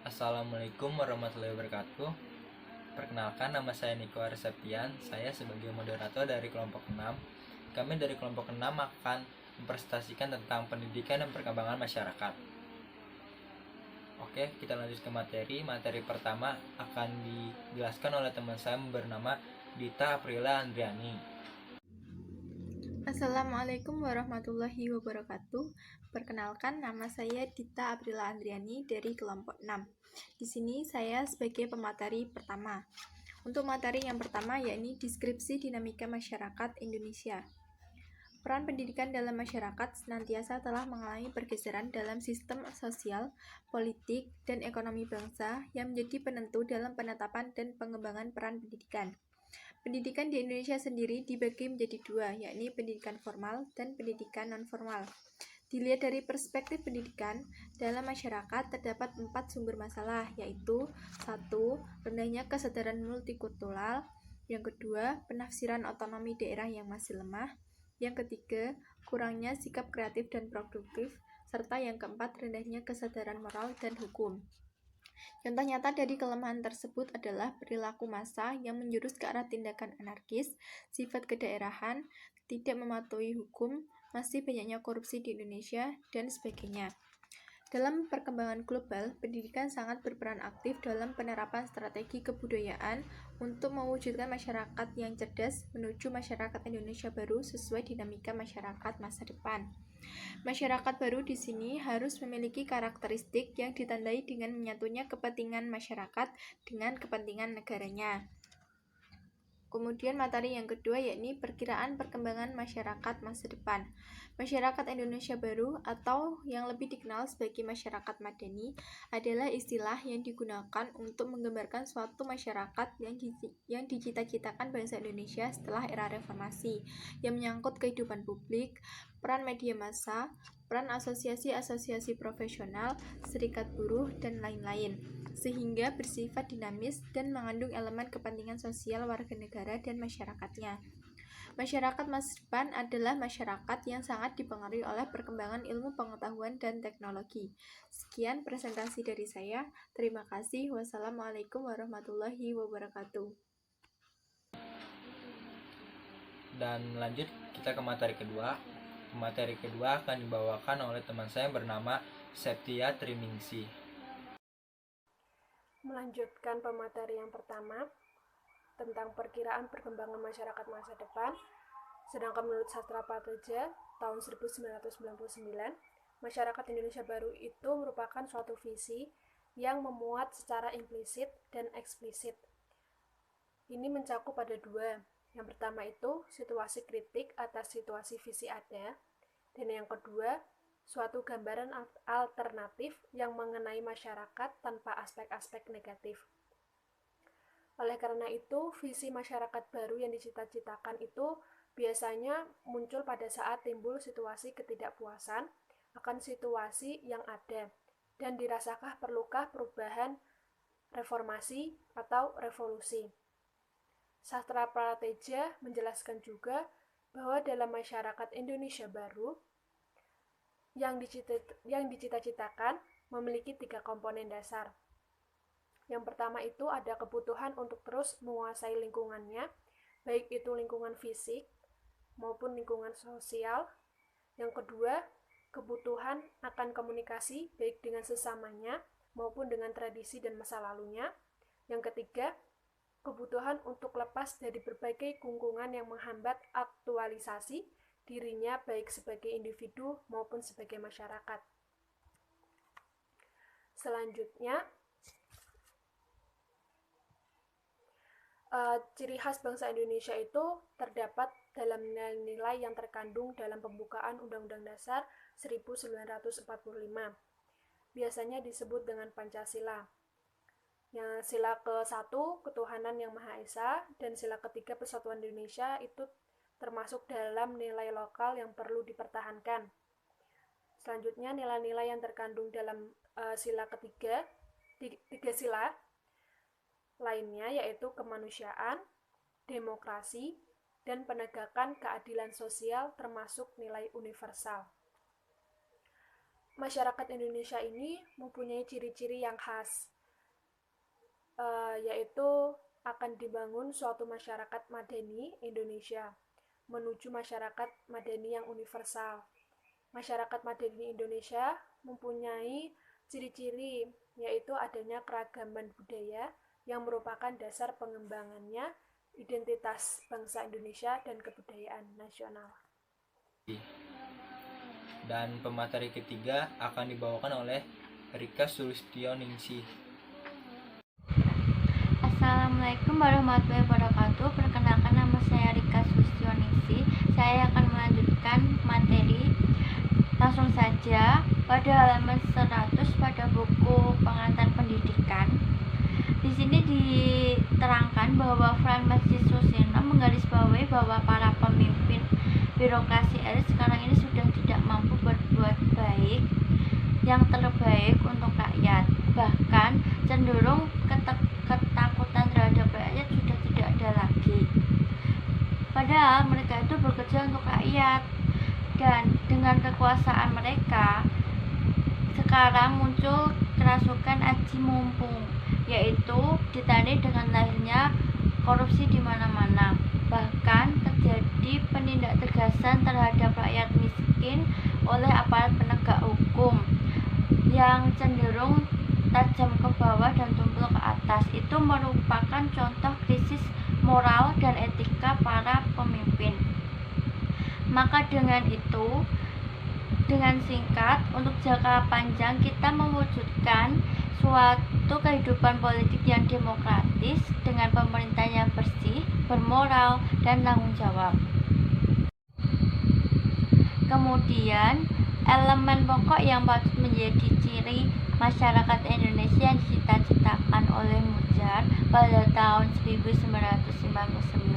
Assalamualaikum warahmatullahi wabarakatuh. Perkenalkan, nama saya Niko Arseptian. Saya sebagai moderator dari kelompok 6. Kami dari kelompok 6 akan mempresentasikan tentang pendidikan dan perkembangan masyarakat. Oke, kita lanjut ke materi. Materi pertama akan dijelaskan oleh teman saya bernama Dita Aprila Andriani. Assalamualaikum warahmatullahi wabarakatuh. Perkenalkan, nama saya Dita Aprila Andriani dari kelompok 6. Di sini saya sebagai pemateri pertama. Untuk materi yang pertama yakni deskripsi dinamika masyarakat Indonesia. Peran pendidikan dalam masyarakat senantiasa telah mengalami pergeseran dalam sistem sosial, politik, dan ekonomi bangsa yang menjadi penentu dalam penetapan dan pengembangan peran pendidikan. Pendidikan di Indonesia sendiri dibagi menjadi dua, yakni pendidikan formal dan pendidikan non-formal. Dilihat dari perspektif pendidikan, dalam masyarakat terdapat 4 sumber masalah, yaitu 1. Rendahnya kesadaran multikultural. Yang kedua, penafsiran otonomi daerah yang masih lemah. Yang ketiga, kurangnya sikap kreatif dan produktif. Serta yang keempat, rendahnya kesadaran moral dan hukum. Contoh nyata dari kelemahan tersebut adalah perilaku massa yang menjurus ke arah tindakan anarkis, sifat kedaerahan, tidak mematuhi hukum, masih banyaknya korupsi di Indonesia, dan sebagainya. Dalam perkembangan global, pendidikan sangat berperan aktif dalam penerapan strategi kebudayaan untuk mewujudkan masyarakat yang cerdas menuju masyarakat Indonesia baru sesuai dinamika masyarakat masa depan. Masyarakat baru di sini harus memiliki karakteristik yang ditandai dengan menyatunya kepentingan masyarakat dengan kepentingan negaranya. Kemudian materi yang kedua yakni perkiraan perkembangan masyarakat masa depan. Masyarakat Indonesia baru atau yang lebih dikenal sebagai masyarakat madani adalah istilah yang digunakan untuk menggambarkan suatu masyarakat yang dicita-citakan bangsa Indonesia setelah era reformasi, yang menyangkut kehidupan publik, peran media massa, peran asosiasi-asosiasi profesional, serikat buruh, dan lain-lain, sehingga bersifat dinamis dan mengandung elemen kepentingan sosial warga negara dan masyarakatnya. Masyarakat masa depan adalah masyarakat yang sangat dipengaruhi oleh perkembangan ilmu pengetahuan dan teknologi. Sekian presentasi dari saya. Terima kasih. Wassalamualaikum warahmatullahi wabarakatuh. Dan lanjut kita ke materi kedua. Materi kedua akan dibawakan oleh teman saya bernama Septia Triningsih. Melanjutkan pemateri yang pertama tentang perkiraan perkembangan masyarakat masa depan, sedangkan menurut Sastra Prateja tahun 1999, masyarakat Indonesia baru itu merupakan suatu visi yang memuat secara implisit dan eksplisit. Ini mencakup pada dua. Yang pertama itu situasi kritik atas situasi visi ada, dan yang kedua suatu gambaran alternatif yang mengenai masyarakat tanpa aspek-aspek negatif. Oleh karena itu, visi masyarakat baru yang dicita-citakan itu biasanya muncul pada saat timbul situasi ketidakpuasan akan situasi yang ada, dan dirasakah perlukah perubahan, reformasi, atau revolusi. Sastra Prateja menjelaskan juga bahwa dalam masyarakat Indonesia baru, yang dicita-citakan memiliki 3 komponen dasar. Yang pertama itu ada kebutuhan untuk terus menguasai lingkungannya, baik itu lingkungan fisik maupun lingkungan sosial. Yang kedua, kebutuhan akan komunikasi baik dengan sesamanya maupun dengan tradisi dan masa lalunya. Yang ketiga, kebutuhan untuk lepas dari berbagai kungkungan yang menghambat aktualisasi dirinya baik sebagai individu maupun sebagai masyarakat. Selanjutnya, ciri khas bangsa Indonesia itu terdapat dalam nilai-nilai yang terkandung dalam pembukaan Undang-Undang Dasar 1945. Biasanya disebut dengan Pancasila. Yang sila ke-1 ketuhanan yang Maha Esa dan sila ketiga Persatuan Indonesia itu termasuk dalam nilai lokal yang perlu dipertahankan. Selanjutnya nilai-nilai yang terkandung dalam sila ketiga, 3 sila lainnya yaitu kemanusiaan, demokrasi, dan penegakan keadilan sosial termasuk nilai universal. Masyarakat Indonesia ini mempunyai ciri-ciri yang khas, yaitu akan dibangun suatu masyarakat madani Indonesia menuju masyarakat madani yang universal. Masyarakat madani Indonesia mempunyai ciri-ciri, yaitu adanya keragaman budaya yang merupakan dasar pengembangannya identitas bangsa Indonesia dan kebudayaan nasional. Dan pemateri ketiga akan dibawakan oleh Rika Sulistioningsi. Assalamualaikum warahmatullahi wabarakatuh. Perkenalkan, nama saya Rika Sulistioningsi. Saya akan melanjutkan materi. Langsung saja pada halaman 100 pada buku pengantar pendidikan. Di sini diterangkan bahwa Fran Masjid Susino menggarisbawahi bahwa para pemimpin birokrasi elit sekarang ini sudah tidak mampu berbuat baik yang terbaik untuk rakyat. Bahkan cenderung ketakutan terhadap rakyat sudah tidak ada lagi. Padahal mereka itu bekerja untuk rakyat, dan dengan kekuasaan mereka sekarang muncul kerasukan aji mumpung, yaitu ditandai dengan lahirnya korupsi di mana-mana. Bahkan terjadi penindak tegasan terhadap rakyat miskin oleh aparat penegak hukum yang cenderung tajam ke bawah dan tumpul ke atas. Itu merupakan contoh krisis moral dan etika para pemimpin. Maka dengan itu, dengan singkat, untuk jangka panjang kita mewujudkan suatu kehidupan politik yang demokratis dengan pemerintah yang bersih, bermoral, dan tanggung jawab. Kemudian, elemen pokok yang patut menjadi ciri masyarakat Indonesia yang dicita-citakan oleh Mujar pada tahun 1959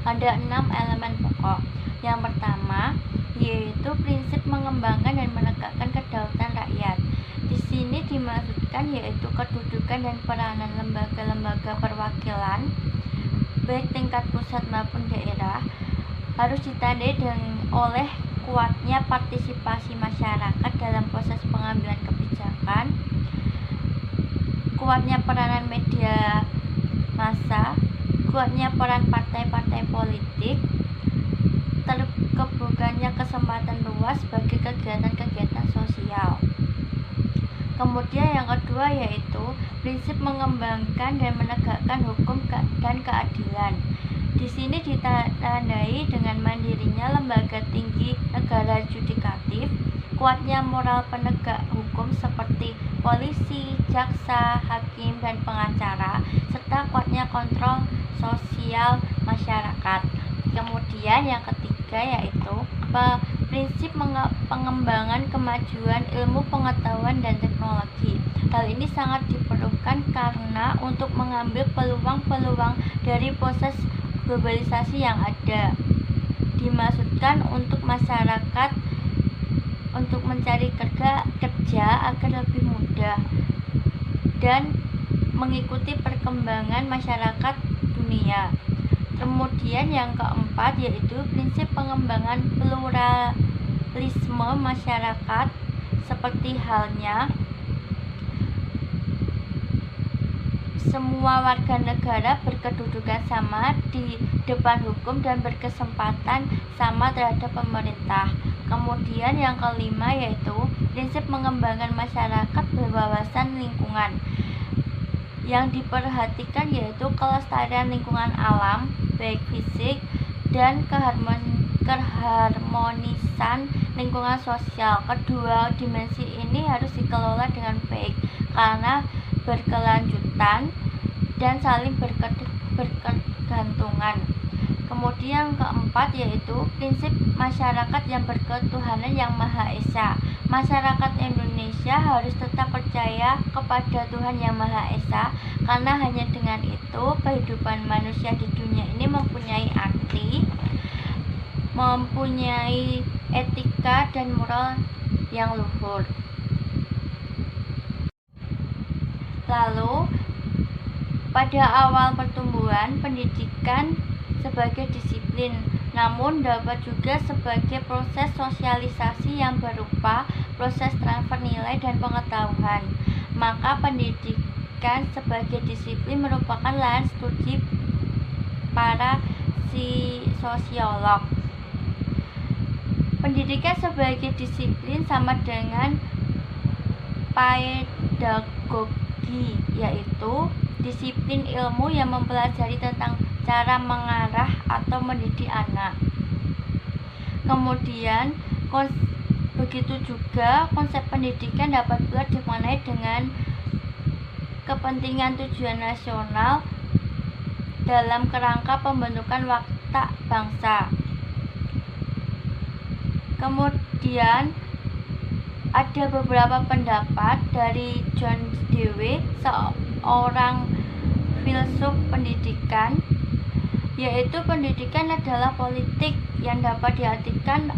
ada 6 elemen pokok. Yang pertama yaitu prinsip mengembangkan dan menegakkan kedaulatan rakyat. Di sini dimaksudkan yaitu kedudukan dan peranan lembaga-lembaga perwakilan baik tingkat pusat maupun daerah harus ditandai oleh kuatnya partisipasi masyarakat dalam proses pengambilan kebijakan, kuatnya peranan media massa, kuatnya peran partai-partai politik, terbukannya kesempatan luas bagi kegiatan-kegiatan sosial. Kemudian yang kedua yaitu prinsip mengembangkan dan menegakkan hukum dan keadilan. Di sini ditandai dengan mandirinya lembaga tinggi negara yudikatif, kuatnya moral penegak hukum seperti polisi, jaksa, hakim, dan pengacara, serta kuatnya kontrol sosial masyarakat. Kemudian yang ketiga yaitu prinsip pengembangan kemajuan ilmu pengetahuan dan teknologi. Hal ini sangat diperlukan karena untuk mengambil peluang-peluang dari proses globalisasi yang ada. Dimaksudkan untuk masyarakat untuk mencari kerja agar lebih mudah dan mengikuti perkembangan masyarakat dunia. Kemudian yang keempat yaitu prinsip pengembangan pluralisme masyarakat, seperti halnya semua warga negara berkedudukan sama di depan hukum dan berkesempatan sama terhadap pemerintah. Kemudian yang kelima yaitu prinsip mengembangkan masyarakat berwawasan lingkungan. Yang diperhatikan yaitu kelestarian lingkungan alam, baik fisik dan keharmonisan lingkungan sosial. Kedua dimensi ini harus dikelola dengan baik karena berkelanjutan dan saling berkegantungan. Kemudian keempat yaitu prinsip masyarakat yang berketuhanan yang Maha Esa. Masyarakat Indonesia harus tetap percaya kepada Tuhan yang Maha Esa, karena hanya dengan itu kehidupan manusia di dunia ini mempunyai arti, mempunyai etika dan moral yang luhur. Lalu pada awal pertumbuhan, pendidikan sebagai disiplin, namun dapat juga sebagai proses sosialisasi yang berupa proses transfer nilai dan pengetahuan. Maka pendidikan sebagai disiplin merupakan lahan studi para sosiolog. Pendidikan sebagai disiplin sama dengan pedagogi, yaitu disiplin ilmu yang mempelajari tentang cara mengarah atau mendidik anak. Kemudian begitu juga konsep pendidikan dapat pula dimaknai dengan kepentingan tujuan nasional dalam kerangka pembentukan watak bangsa. Kemudian ada beberapa pendapat dari John Dewey, seorang filsuf pendidikan, yaitu pendidikan adalah politik yang dapat diartikan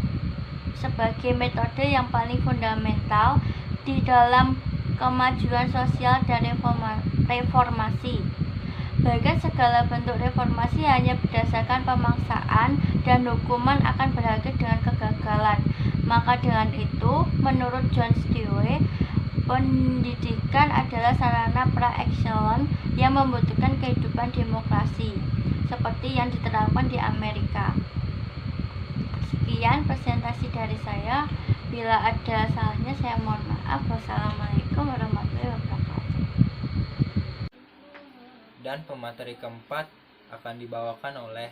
sebagai metode yang paling fundamental di dalam kemajuan sosial dan reformasi. Bahkan segala bentuk reformasi hanya berdasarkan pemaksaan dan hukuman akan berakhir dengan kegagalan. Maka dengan itu, menurut John Dewey, pendidikan adalah sarana par excellence yang membutuhkan kehidupan demokrasi, seperti yang diterapkan di Amerika. Sekian presentasi dari saya. Bila ada salahnya saya mohon maaf. Wassalamualaikum warahmatullahi wabarakatuh. Dan pemateri keempat akan dibawakan oleh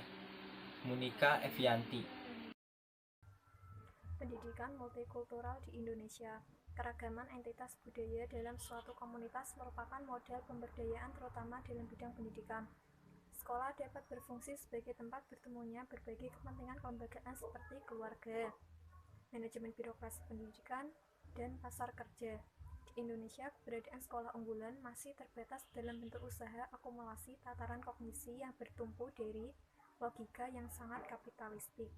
Monika Evianti. Pendidikan multikultural di Indonesia. Keragaman entitas budaya dalam suatu komunitas merupakan model pemberdayaan terutama dalam bidang pendidikan. Sekolah dapat berfungsi sebagai tempat bertemunya berbagai kepentingan kelembagaan seperti keluarga, manajemen birokrasi pendidikan, dan pasar kerja. Di Indonesia, keberadaan sekolah unggulan masih terbatas dalam bentuk usaha akumulasi tataran kognisi yang bertumpu dari logika yang sangat kapitalistik.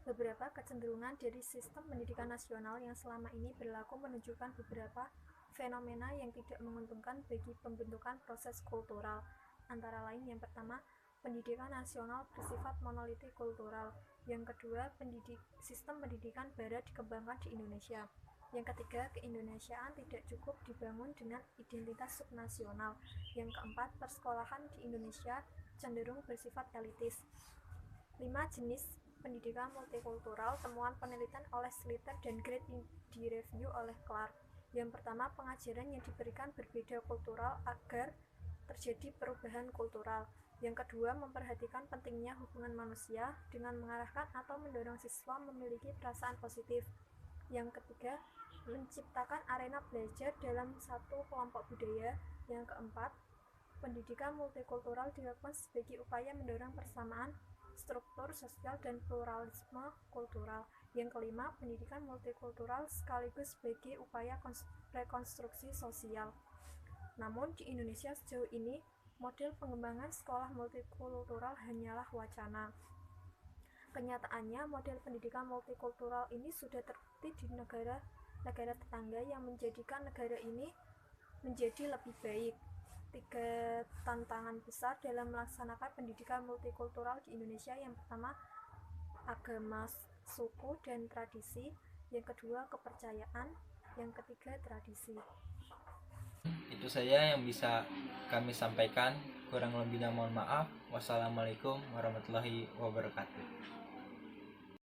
Beberapa kecenderungan dari sistem pendidikan nasional yang selama ini berlaku menunjukkan beberapa fenomena yang tidak menguntungkan bagi pembentukan proses kultural. Antara lain, yang pertama, pendidikan nasional bersifat monolitik kultural. Yang kedua, sistem pendidikan barat dikembangkan di Indonesia. Yang ketiga, keindonesiaan tidak cukup dibangun dengan identitas subnasional. Yang keempat, persekolahan di Indonesia cenderung bersifat elitis. 5. Jenis pendidikan multikultural. Temuan penelitian oleh Slater dan Grade direview oleh Clark. Yang pertama, pengajaran yang diberikan berbeda kultural agar terjadi perubahan kultural. Yang kedua, memperhatikan pentingnya hubungan manusia dengan mengarahkan atau mendorong siswa memiliki perasaan positif. Yang ketiga, menciptakan arena belajar dalam satu kelompok budaya. Yang keempat, pendidikan multikultural dilakukan sebagai upaya mendorong persamaan struktur sosial dan pluralisme kultural. Yang kelima, pendidikan multikultural sekaligus sebagai upaya rekonstruksi sosial. Namun di Indonesia sejauh ini, model pengembangan sekolah multikultural hanyalah wacana. Kenyataannya, model pendidikan multikultural ini sudah terbukti di negara tetangga yang menjadikan negara ini menjadi lebih baik. 3 tantangan besar dalam melaksanakan pendidikan multikultural di Indonesia. Yang pertama, agama, suku, dan tradisi. Yang kedua, kepercayaan. Yang ketiga, tradisi. Itu saja yang bisa kami sampaikan. Kurang lebihnya mohon maaf. Wassalamualaikum warahmatullahi wabarakatuh.